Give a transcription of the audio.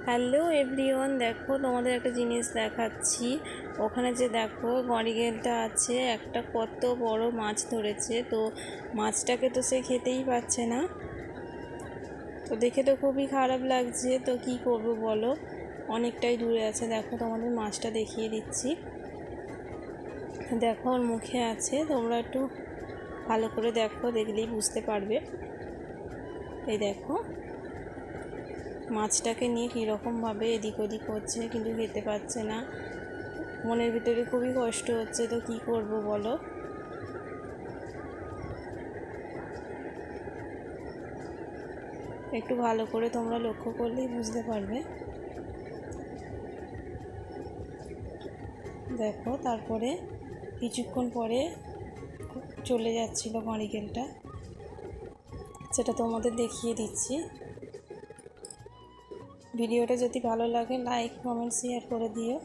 Hello everyone, দেখো তোমাদের একটা জিনিস দেখাচ্ছি। ওখানে যে দেখো গড়িগেলটা আছে, একটা কত বড় মাছ ধরেছে। তো মাছটাকে তো সে খেতেই পাচ্ছে না, তো দেখে তো খুবই খারাপ লাগছে। তো কি করব বলো, অনেকটাই দূরে আছে। দেখো তোমাদের মাছটা দেখিয়ে দিচ্ছি, দেখো ওর মুখে আছে। তোমরা একটু ভালো করে দেখো, দেখলেই বুঝতে পারবে। এই দেখো মাছটাকে নিয়ে কীরকমভাবে এদিক ওদিক করছে, কিন্তু খেতে পাচ্ছে না। মনের ভিতরে খুবই কষ্ট হচ্ছে। তো কি করব বলো। একটু ভালো করে তোমরা লক্ষ্য করলেই বুঝতে পারবে। দেখো তারপরে কিছুক্ষণ পরে চলে যাচ্ছিল মরিকেলটা, সেটা তোমাদের দেখিয়ে দিচ্ছি। ভিডিওটা যদি ভালো লাগে লাইক কমেন্ট শেয়ার করে দিও।